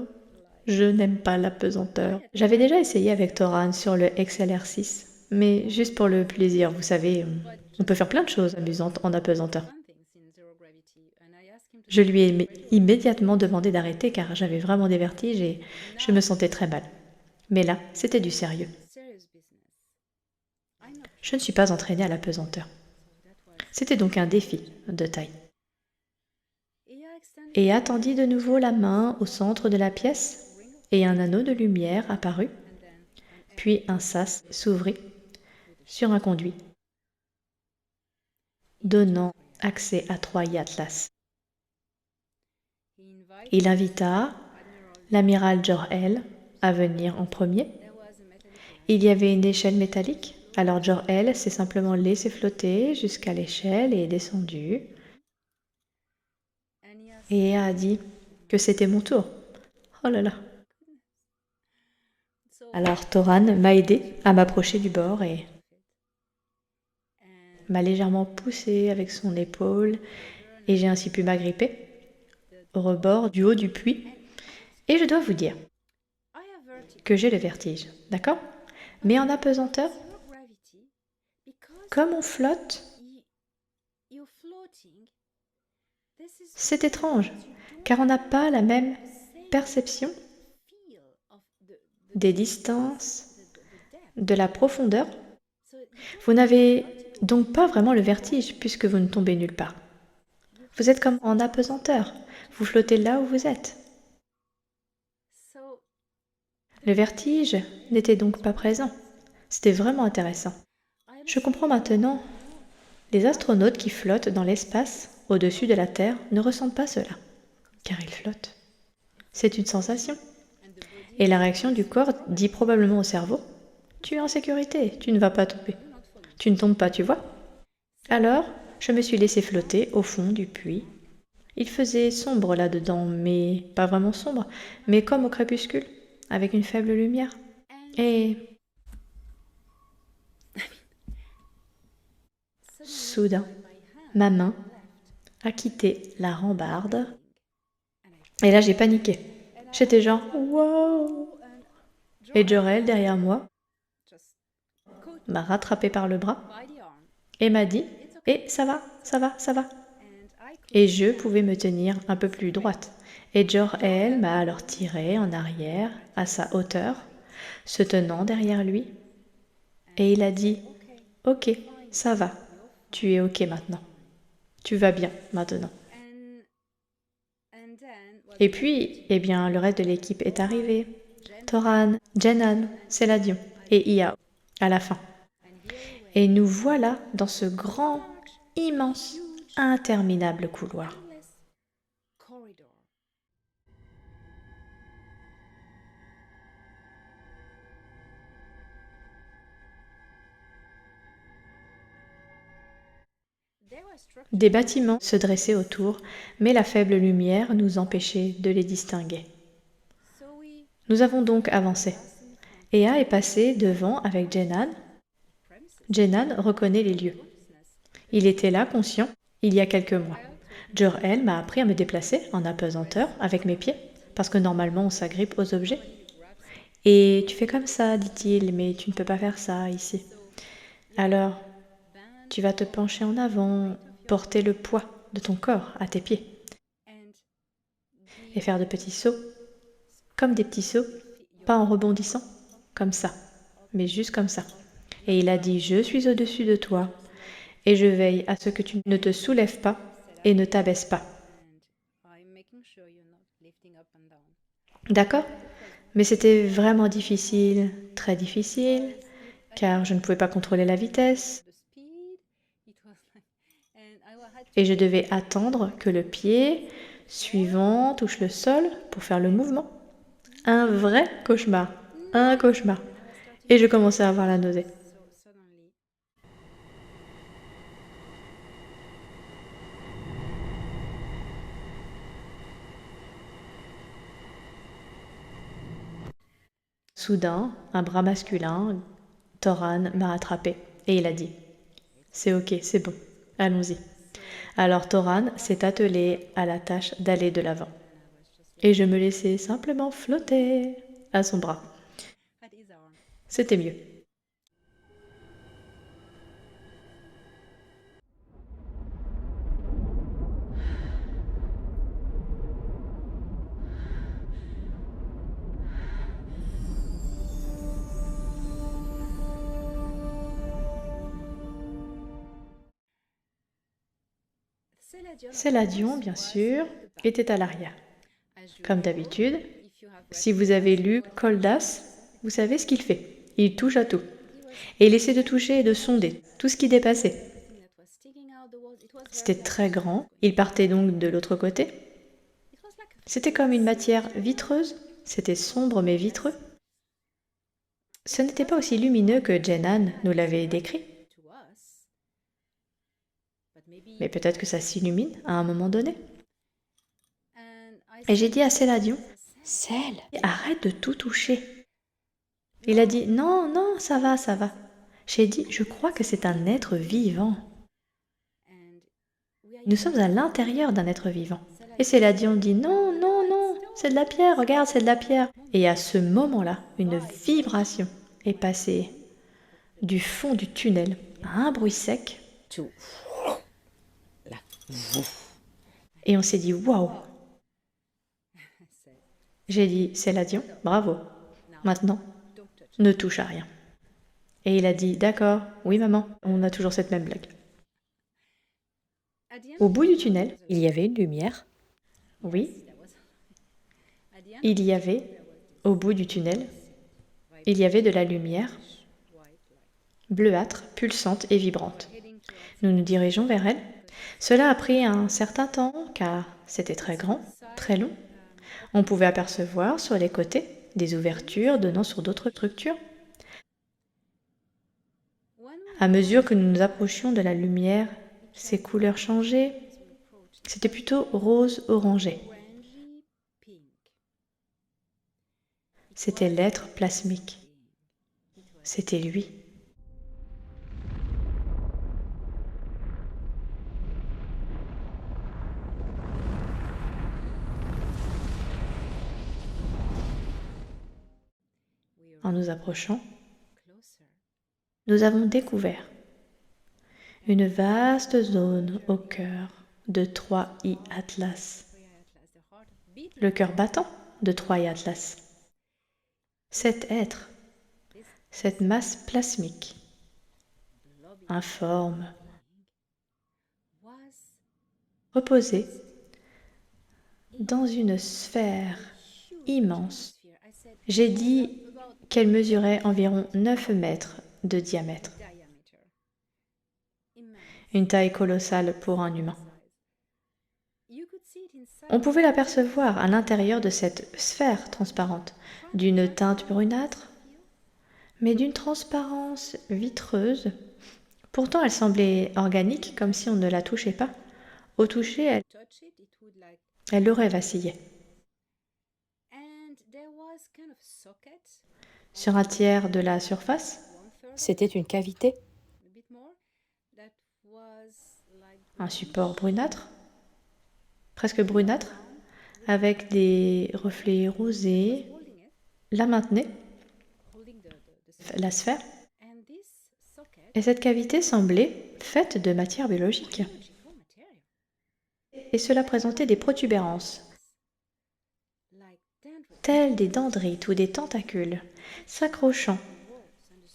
Je n'aime pas l'apesanteur. J'avais déjà essayé avec Toran sur le XLR6, mais juste pour le plaisir, vous savez, on peut faire plein de choses amusantes en apesanteur. Je lui ai immédiatement demandé d'arrêter car j'avais vraiment des vertiges et je me sentais très mal. Mais là, c'était du sérieux. Je ne suis pas entraînée à l'apesanteur. C'était donc un défi de taille. Et attendit de nouveau la main au centre de la pièce et un anneau de lumière apparut, puis un sas s'ouvrit sur un conduit, donnant accès à 3 Atlas. Il invita l'amiral Jor-El à venir en premier. Il y avait une échelle métallique, alors Jor-El s'est simplement laissé flotter jusqu'à l'échelle et est descendu. Et a dit que c'était mon tour. Oh là là. Alors Toran m'a aidé à m'approcher du bord et m'a légèrement poussé avec son épaule et j'ai ainsi pu m'agripper au rebord du haut du puits. Et je dois vous dire que j'ai le vertige, d'accord? Mais en apesanteur, comme on flotte, c'est étrange, car on n'a pas la même perception des distances, de la profondeur. Vous n'avez donc pas vraiment le vertige puisque vous ne tombez nulle part. Vous êtes comme en apesanteur, vous flottez là où vous êtes. Le vertige n'était donc pas présent. C'était vraiment intéressant. Je comprends maintenant. Les astronautes qui flottent dans l'espace, au-dessus de la Terre, ne ressentent pas cela, car ils flottent. C'est une sensation. Et la réaction du corps dit probablement au cerveau « Tu es en sécurité, tu ne vas pas tomber. Tu ne tombes pas, tu vois ?» Alors, je me suis laissé flotter au fond du puits. Il faisait sombre là-dedans, mais pas vraiment sombre, mais comme au crépuscule, avec une faible lumière. Et soudain, ma main a quitté la rambarde. Et là, j'ai paniqué. J'étais genre « Wow !» Et Jor-El, derrière moi, m'a rattrapé par le bras et m'a dit « Eh, ça va, ça va, ça va !» Et je pouvais me tenir un peu plus droite. Et Jor-El m'a alors tiré en arrière, à sa hauteur, se tenant derrière lui. Et il a dit « Ok, ça va, tu es ok maintenant. Tu vas bien maintenant. » Et puis, eh bien, le reste de l'équipe est arrivé. Toran, Jenan, Céladion et Ia, à la fin. Et nous voilà dans ce grand, immense, interminable couloir. Des bâtiments se dressaient autour, mais la faible lumière nous empêchait de les distinguer. Nous avons donc avancé. Ea est passé devant avec Jenan. Jenan reconnaît les lieux. Il était là, conscient, il y a quelques mois. Jor-El m'a appris à me déplacer en apesanteur avec mes pieds, parce que normalement on s'agrippe aux objets. Et tu fais comme ça, dit-il, mais tu ne peux pas faire ça ici. Alors, tu vas te pencher en avant, porter le poids de ton corps à tes pieds et faire de petits sauts, comme des petits sauts, pas en rebondissant, comme ça, mais juste comme ça. Et il a dit, je suis au-dessus de toi et je veille à ce que tu ne te soulèves pas et ne t'abaisses pas. D'accord ? Mais c'était vraiment difficile, très difficile, car je ne pouvais pas contrôler la vitesse. Et je devais attendre que le pied suivant touche le sol pour faire le mouvement. Un vrai cauchemar, un cauchemar. Et je commençais à avoir la nausée. Soudain, un bras masculin, Toran, m'a attrapé et il a dit « C'est ok, c'est bon, allons-y ». Alors Toran s'est attelé à la tâche d'aller de l'avant. Et je me laissais simplement flotter à son bras. C'était mieux. Céladion, bien sûr, était à l'arrière. Comme d'habitude, si vous avez lu Koldas, vous savez ce qu'il fait. Il touche à tout. Et il essaie de toucher et de sonder tout ce qui dépassait. C'était très grand. Il partait donc de l'autre côté. C'était comme une matière vitreuse. C'était sombre mais vitreux. Ce n'était pas aussi lumineux que Jenan nous l'avait décrit. Mais peut-être que ça s'illumine à un moment donné. Et j'ai dit à Céladion, « Cél, arrête de tout toucher. » Il a dit, « Non, non, ça va, ça va. » J'ai dit, « Je crois que c'est un être vivant. » Nous sommes à l'intérieur d'un être vivant. Et Céladion dit, « Non, non, non, c'est de la pierre, regarde, c'est de la pierre. » Et à ce moment-là, une vibration est passée du fond du tunnel à un bruit sec. Et on s'est dit, « Waouh !» J'ai dit, Céladion, bravo. Maintenant, ne touche à rien. Et il a dit, d'accord, oui maman, on a toujours cette même blague. Au bout du tunnel, il y avait une lumière. Oui. Il y avait, au bout du tunnel, il y avait de la lumière, bleuâtre, pulsante et vibrante. Nous nous dirigeons vers elle. Cela a pris un certain temps, car c'était très grand, très long. On pouvait apercevoir sur les côtés des ouvertures donnant sur d'autres structures. À mesure que nous nous approchions de la lumière, ses couleurs changeaient. C'était plutôt rose-orangé. C'était l'être plasmique. C'était lui. En nous approchant, nous avons découvert une vaste zone au cœur de 3i Atlas. Le cœur battant de 3i Atlas. Cet être, cette masse plasmique, informe, reposait dans une sphère immense. J'ai dit qu'elle mesurait environ 9 mètres de diamètre. une taille colossale pour un humain. On pouvait l'apercevoir à l'intérieur de cette sphère transparente, d'une teinte brunâtre, mais d'une transparence vitreuse. Pourtant, elle semblait organique, comme si on ne la touchait pas. Au toucher, elle aurait vacillé. Sur un tiers de la surface, c'était une cavité, un support brunâtre, presque brunâtre, avec des reflets rosés, la maintenait, la sphère, et cette cavité semblait faite de matière biologique. Et cela présentait des protubérances, telles des dendrites ou des tentacules, s'accrochant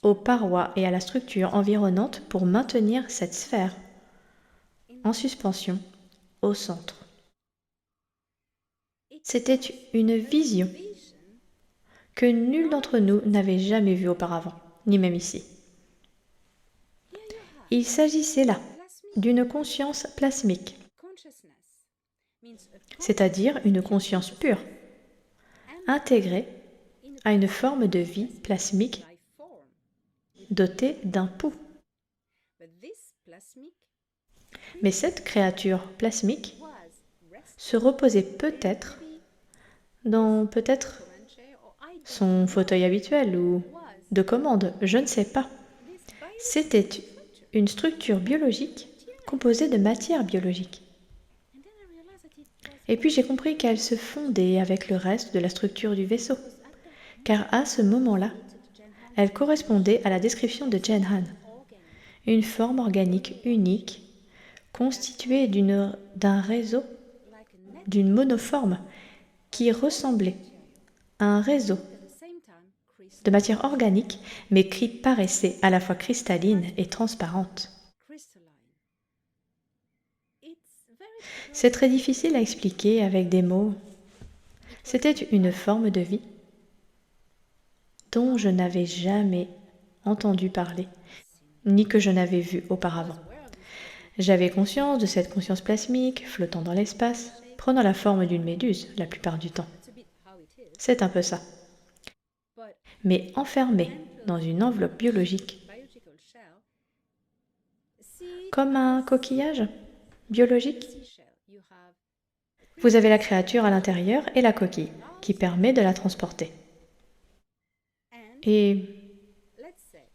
aux parois et à la structure environnante pour maintenir cette sphère en suspension au centre. C'était une vision que nul d'entre nous n'avait jamais vue auparavant, ni même ici. Il s'agissait là d'une conscience plasmique, c'est-à-dire une conscience pure, intégrée à une forme de vie plasmique dotée d'un pouls. Mais cette créature plasmique se reposait peut-être dans son fauteuil habituel ou de commande, je ne sais pas. C'était une structure biologique composée de matière biologique. Et puis j'ai compris qu'elle se fondait avec le reste de la structure du vaisseau, car à ce moment-là, elle correspondait à la description de Jen Han, une forme organique unique constituée d'un réseau, d'une monoforme qui ressemblait à un réseau de matière organique, mais qui paraissait à la fois cristalline et transparente. C'est très difficile à expliquer avec des mots. C'était une forme de vie dont je n'avais jamais entendu parler, ni que je n'avais vu auparavant. J'avais conscience de cette conscience plasmique flottant dans l'espace, prenant la forme d'une méduse la plupart du temps. C'est un peu ça. Mais enfermée dans une enveloppe biologique, comme un coquillage biologique. Vous avez la créature à l'intérieur et la coquille, qui permet de la transporter. Et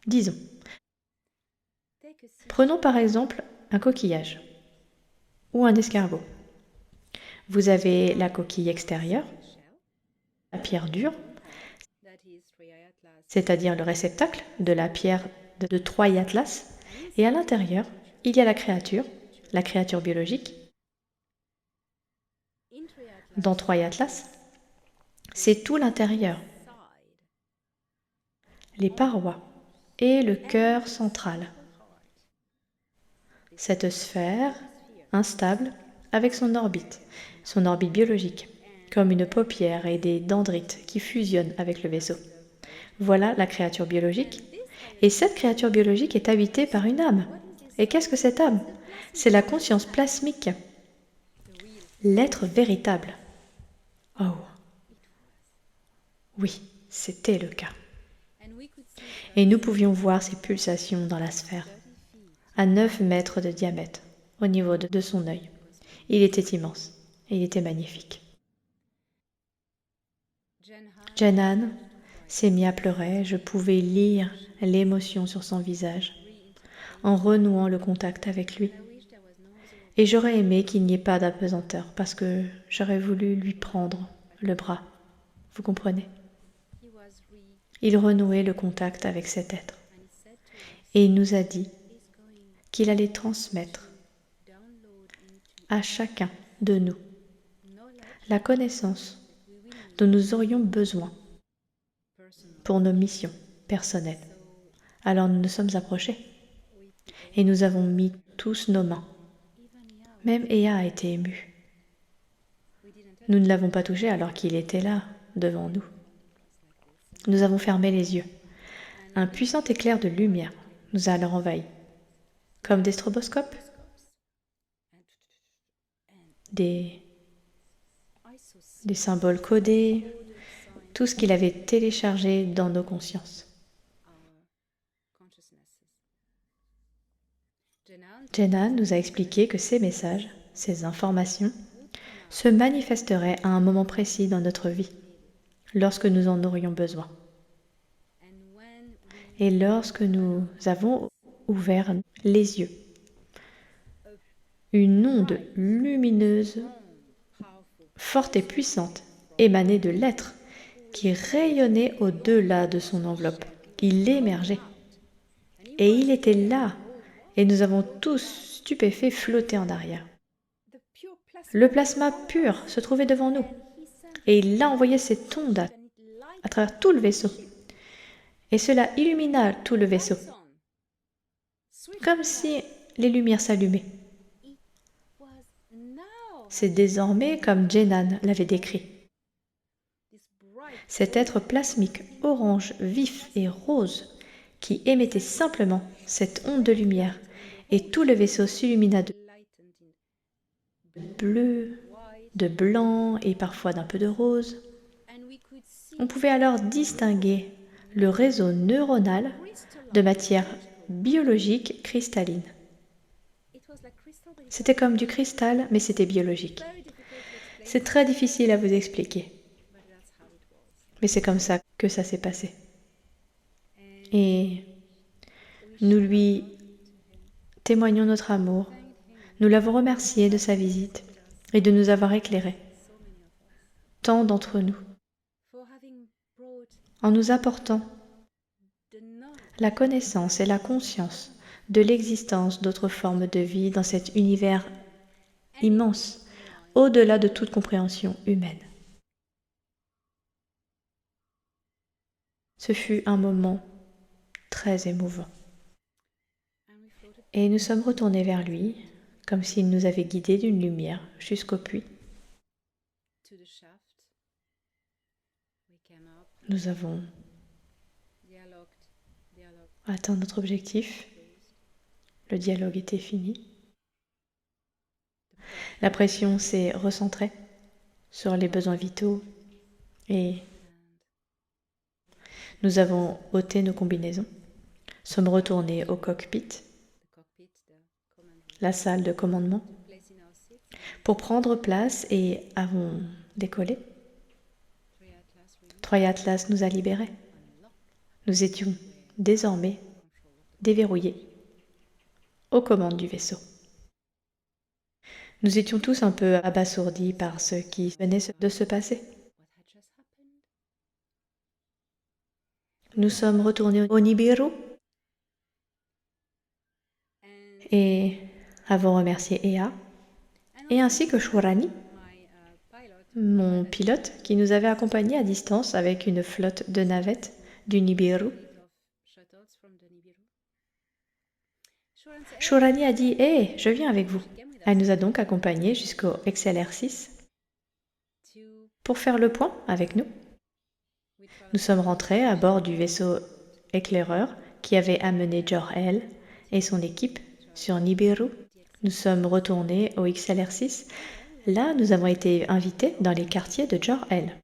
disons, prenons par exemple un coquillage ou un escargot. Vous avez la coquille extérieure, la pierre dure, c'est-à-dire le réceptacle de la pierre de Troie Atlas, et à l'intérieur, il y a la créature biologique. Dans Troie Atlas, c'est tout l'intérieur, les parois et le cœur central. Cette sphère instable avec son orbite biologique, comme une paupière et des dendrites qui fusionnent avec le vaisseau. Voilà la créature biologique. Et cette créature biologique est habitée par une âme. Et qu'est-ce que cette âme? C'est la conscience plasmique, l'être véritable. Oh, oui, c'était le cas. Et nous pouvions voir ces pulsations dans la sphère, à 9 mètres de diamètre, au niveau de son œil. Il était immense, et il était magnifique. Jen Han s'est mis à pleurer, je pouvais lire l'émotion sur son visage, en renouant le contact avec lui. Et j'aurais aimé qu'il n'y ait pas d'apesanteur, parce que j'aurais voulu lui prendre le bras. Vous comprenez? Il renouait le contact avec cet être. Et il nous a dit qu'il allait transmettre à chacun de nous la connaissance dont nous aurions besoin pour nos missions personnelles. Alors nous nous sommes approchés et nous avons mis tous nos mains. Même Ea a été émue. Nous ne l'avons pas touché alors qu'il était là, devant nous. Nous avons fermé les yeux. Un puissant éclair de lumière nous a alors envahis, comme des stroboscopes. des symboles codés, tout ce qu'il avait téléchargé dans nos consciences. Jenan nous a expliqué que ces messages, ces informations, se manifesteraient à un moment précis dans notre vie, lorsque nous en aurions besoin. Et lorsque nous avons ouvert les yeux, une onde lumineuse, forte et puissante, émanait de l'être, qui rayonnait au-delà de son enveloppe. Il émergeait. Et il était là, et nous avons tous, stupéfaits, flotté en arrière. Le plasma pur se trouvait devant nous, et il a envoyé cette onde à travers tout le vaisseau. Et cela illumina tout le vaisseau, comme si les lumières s'allumaient. C'est désormais comme Jenan l'avait décrit. Cet être plasmique orange vif et rose qui émettait simplement cette onde de lumière, et tout le vaisseau s'illumina de bleu, de blanc et parfois d'un peu de rose. On pouvait alors distinguer le réseau neuronal de matière biologique cristalline. C'était comme du cristal, mais c'était biologique. C'est très difficile à vous expliquer, mais c'est comme ça que ça s'est passé. Et nous lui témoignons notre amour. Nous l'avons remercié de sa visite et de nous avoir éclairés, tant d'entre nous, en nous apportant la connaissance et la conscience de l'existence d'autres formes de vie dans cet univers immense, au-delà de toute compréhension humaine. Ce fut un moment très émouvant. Et nous sommes retournés vers lui, comme s'il nous avait guidés d'une lumière jusqu'au puits. Nous avons atteint notre objectif. Le dialogue était fini. La pression s'est recentrée sur les besoins vitaux et nous avons ôté nos combinaisons, sommes retournés au cockpit, la salle de commandement, pour prendre place et avons décollé. Troy Atlas nous a libérés. Nous étions désormais déverrouillés aux commandes du vaisseau. Nous étions tous un peu abasourdis par ce qui venait de se passer. Nous sommes retournés au Nibiru et avons remercié Ea et ainsi que Shurani, mon pilote qui nous avait accompagnés à distance avec une flotte de navettes du Nibiru. Shurani a dit « Hé, je viens avec vous ». Elle nous a donc accompagnés jusqu'au XLR6 pour faire le point avec nous. Nous sommes rentrés à bord du vaisseau éclaireur qui avait amené Jor-El et son équipe sur Nibiru. Nous sommes retournés au XLR6. Là, nous avons été invités dans les quartiers de Jor-El.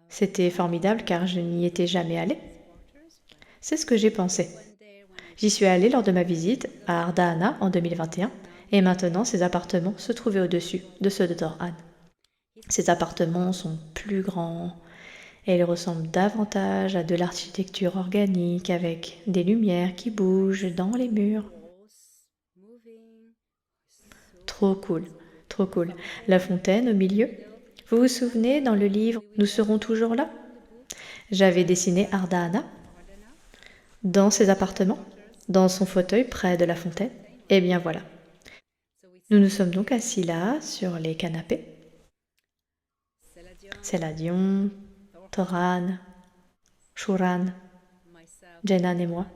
C'était formidable car je n'y étais jamais allée. C'est ce que j'ai pensé. J'y suis allée lors de ma visite à Ardaana en 2021 et maintenant ces appartements se trouvaient au-dessus de ceux de Dor-Han. Ces appartements sont plus grands et ils ressemblent davantage à de l'architecture organique avec des lumières qui bougent dans les murs. Trop cool, trop cool. La fontaine au milieu. Vous vous souvenez dans le livre « Nous serons toujours là » J'avais dessiné Ardaana dans ses appartements, dans son fauteuil près de la fontaine. Et bien voilà. Nous nous sommes donc assis là, sur les canapés. Seladion, Toran, Shuran, Jenan et moi.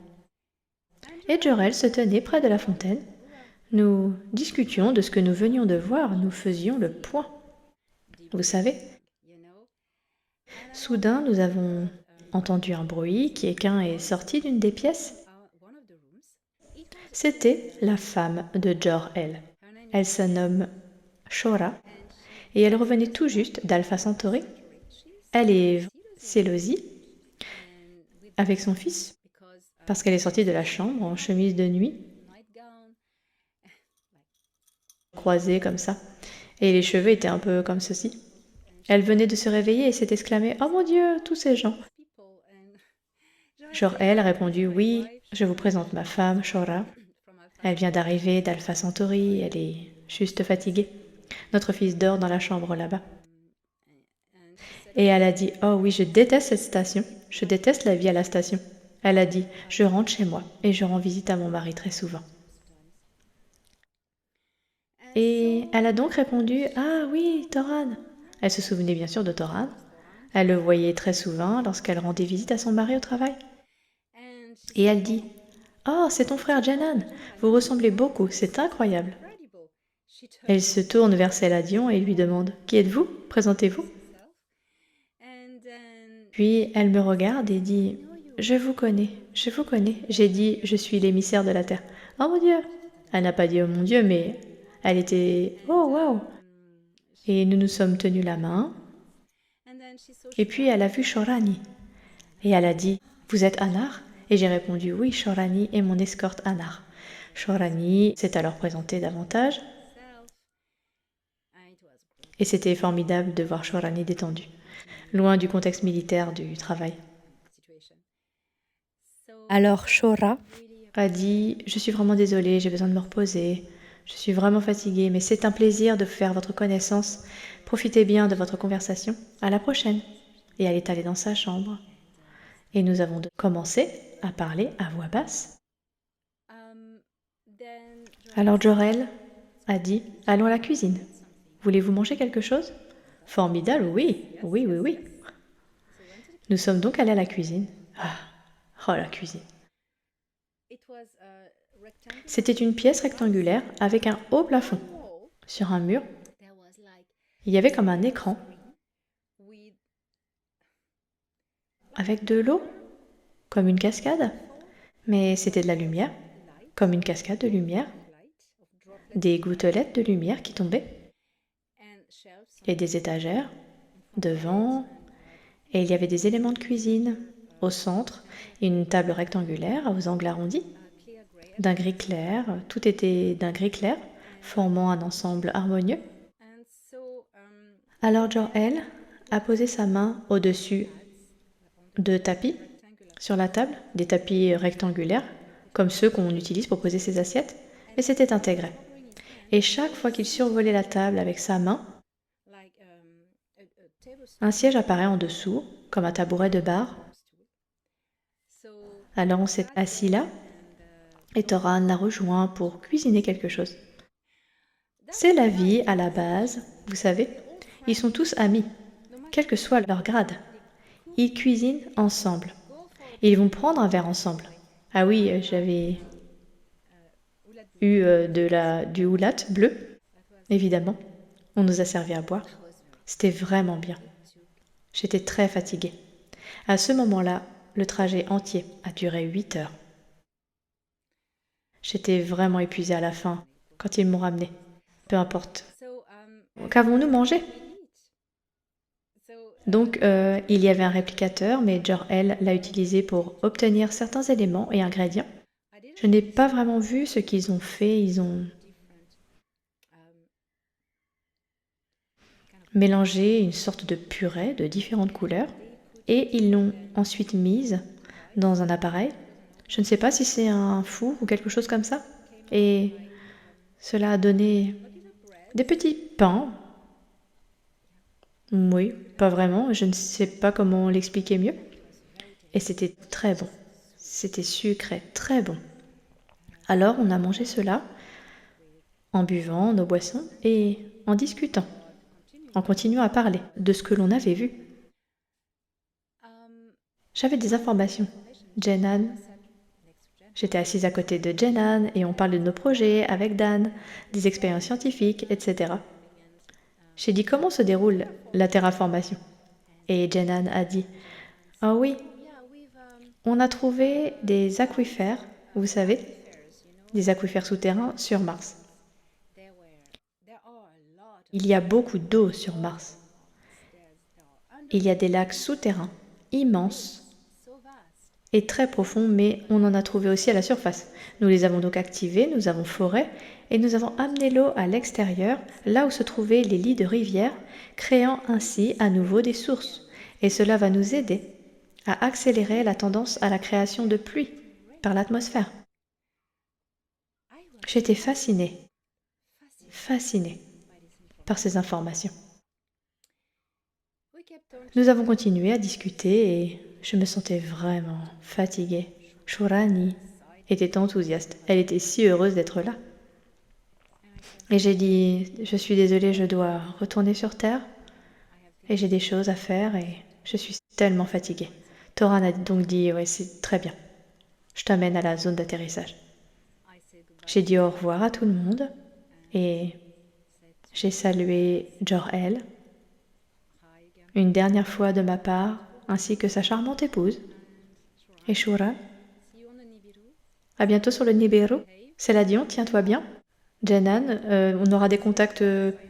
Et Jor-El se tenait près de la fontaine. Nous discutions de ce que nous venions de voir, nous faisions le point. Vous savez, soudain nous avons entendu un bruit, quelqu'un est sorti d'une des pièces. C'était la femme de Jor-El. Elle se nomme Shora, et elle revenait tout juste d'Alpha Centauri. Elle est Célosy avec son fils, parce qu'elle est sortie de la chambre en chemise de nuit, croisée comme ça, et les cheveux étaient un peu comme ceci. Elle venait de se réveiller et s'est exclamée « Oh mon Dieu, tous ces gens !» Jor-El a répondu « Oui, je vous présente ma femme, Shora. Elle vient d'arriver d'Alpha Centauri, elle est juste fatiguée. Notre fils dort dans la chambre là-bas. » Et elle a dit « Oh oui, je déteste cette station, je déteste la vie à la station. » Elle a dit « Je rentre chez moi et je rends visite à mon mari très souvent. » Et elle a donc répondu « Ah oui, Toran !» Elle se souvenait bien sûr de Toran. Elle le voyait très souvent lorsqu'elle rendait visite à son mari au travail. Et elle dit « Oh, c'est ton frère Janan, vous ressemblez beaucoup, c'est incroyable. » Elle se tourne vers Céladion et lui demande « Qui êtes-vous? Présentez-vous. » Puis elle me regarde et dit « Je vous connais, je vous connais. » J'ai dit « Je suis l'émissaire de la terre. » « Oh mon Dieu !» Elle n'a pas dit « Oh mon Dieu », mais elle était « Oh waouh !» Et nous nous sommes tenus la main. Et puis elle a vu Shorani. Et elle a dit « Vous êtes Anar ?» Et j'ai répondu « Oui, Shorani est mon escorte Anar. » Shorani s'est alors présentée davantage. Et c'était formidable de voir Shorani détendue, loin du contexte militaire du travail. Alors Shora a dit « Je suis vraiment désolée, j'ai besoin de me reposer. Je suis vraiment fatiguée, mais c'est un plaisir de faire votre connaissance. Profitez bien de votre conversation. À la prochaine. » Et elle est allée dans sa chambre. Et nous avons commencé à parler à voix basse. Alors Jor-El a dit « Allons à la cuisine. Voulez-vous manger quelque chose ?»« Formidable, oui, oui, oui, oui. » Nous sommes donc allés à la cuisine. Ah, oh la cuisine. C'était une pièce rectangulaire avec un haut plafond. Sur un mur, il y avait comme un écran avec de l'eau, comme une cascade. Mais c'était de la lumière, comme une cascade de lumière. Des gouttelettes de lumière qui tombaient. Et des étagères devant. Et il y avait des éléments de cuisine au centre, une table rectangulaire aux angles arrondis, d'un gris clair, tout était d'un gris clair, formant un ensemble harmonieux. Alors Jor-El a posé sa main au-dessus de tapis sur la table, des tapis rectangulaires, comme ceux qu'on utilise pour poser ses assiettes, et c'était intégré. Et chaque fois qu'il survolait la table avec sa main, un siège apparaît en dessous, comme un tabouret de bar. Alors on s'est assis là, et Toran l'a rejoint pour cuisiner quelque chose. C'est la vie à la base, vous savez. Ils sont tous amis, quel que soit leur grade. Ils cuisinent ensemble. Ils vont prendre un verre ensemble. Ah oui, j'avais eu du houlat bleu, évidemment. On nous a servi à boire. C'était vraiment bien. J'étais très fatiguée. À ce moment-là, le trajet entier a duré 8 heures. J'étais vraiment épuisée à la fin, quand ils m'ont ramenée. Peu importe. Qu'avons-nous mangé? Donc, il y avait un réplicateur, mais Jor-El l'a utilisé pour obtenir certains éléments et ingrédients. Je n'ai pas vraiment vu ce qu'ils ont fait. Ils ont mélangé une sorte de purée de différentes couleurs et ils l'ont ensuite mise dans un appareil. Je ne sais pas si c'est un four ou quelque chose comme ça. Et cela a donné des petits pains. Oui, pas vraiment. Je ne sais pas comment l'expliquer mieux. Et c'était très bon. C'était sucré, très bon. Alors on a mangé cela en buvant nos boissons et en discutant, en continuant à parler de ce que l'on avait vu. J'avais des informations. Jenan, j'étais assise à côté de Jenan et on parlait de nos projets avec Dan, des expériences scientifiques, etc. J'ai dit comment se déroule la terraformation. Et Jenan a dit « Ah oui, on a trouvé des aquifères, vous savez, des aquifères souterrains sur Mars. Il y a beaucoup d'eau sur Mars. Il y a des lacs souterrains, immenses et très profonds, mais on en a trouvé aussi à la surface. Nous les avons donc activés, nous avons foré, et nous avons amené l'eau à l'extérieur, là où se trouvaient les lits de rivières, créant ainsi à nouveau des sources. Et cela va nous aider à accélérer la tendance à la création de pluie par l'atmosphère. J'étais fascinée par ces informations. Nous avons continué à discuter et je me sentais vraiment fatiguée. Shurani était enthousiaste. Elle était si heureuse d'être là. Et j'ai dit, je suis désolée, je dois retourner sur Terre et j'ai des choses à faire et je suis tellement fatiguée. Toran a donc dit, ouais, c'est très bien. Je t'amène à la zone d'atterrissage. J'ai dit au revoir à tout le monde et j'ai salué Jor-El une dernière fois de ma part, ainsi que sa charmante épouse. Et Shura. À bientôt sur le Nibiru. Seladion, tiens-toi bien. Janan, on aura des contacts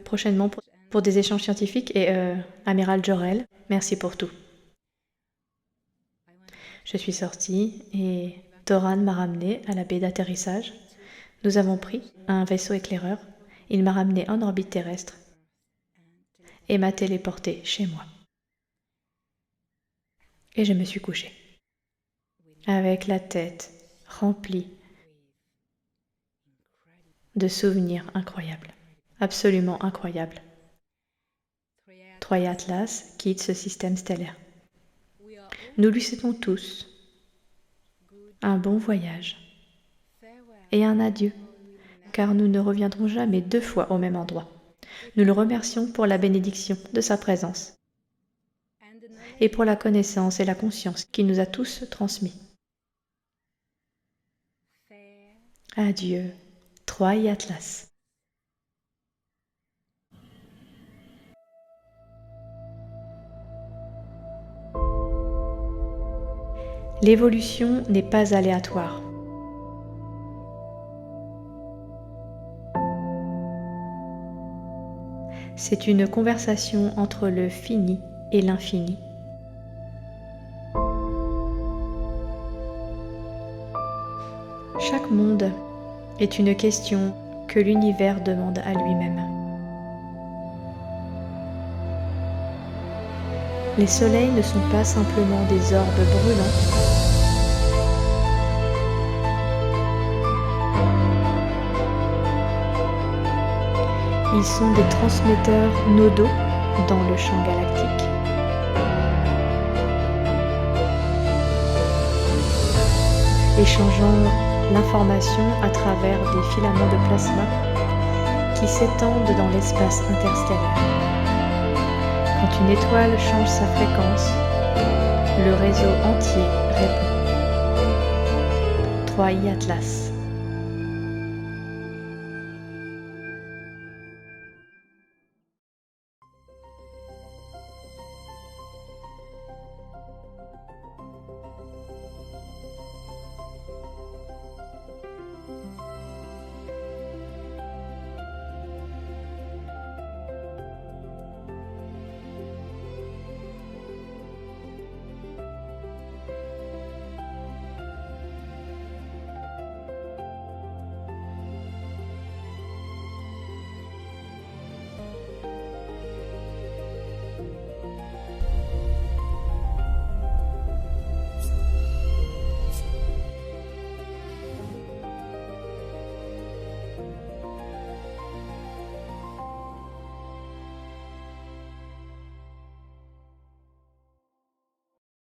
prochainement pour des échanges scientifiques. Et Amiral Jor-El, merci pour tout. Je suis sortie et Toran m'a ramenée à la baie d'atterrissage. Nous avons pris un vaisseau éclaireur. Il m'a ramenée en orbite terrestre et m'a téléportée chez moi. Et je me suis couchée, avec la tête remplie de souvenirs incroyables, absolument incroyables. Troya Atlas quitte ce système stellaire. Nous lui souhaitons tous un bon voyage et un adieu, car nous ne reviendrons jamais 2 fois au même endroit. Nous le remercions pour la bénédiction de sa présence et pour la connaissance et la conscience qu'il nous a tous transmis. Adieu, Troya Atlas. L'évolution n'est pas aléatoire. C'est une conversation entre le fini et l'infini. Chaque monde est une question que l'univers demande à lui-même. Les soleils ne sont pas simplement des orbes brûlants, ils sont des transmetteurs nodaux dans le champ galactique. Échangeant l'information à travers des filaments de plasma qui s'étendent dans l'espace interstellaire. Quand une étoile change sa fréquence, le réseau entier répond. Troya Atlas.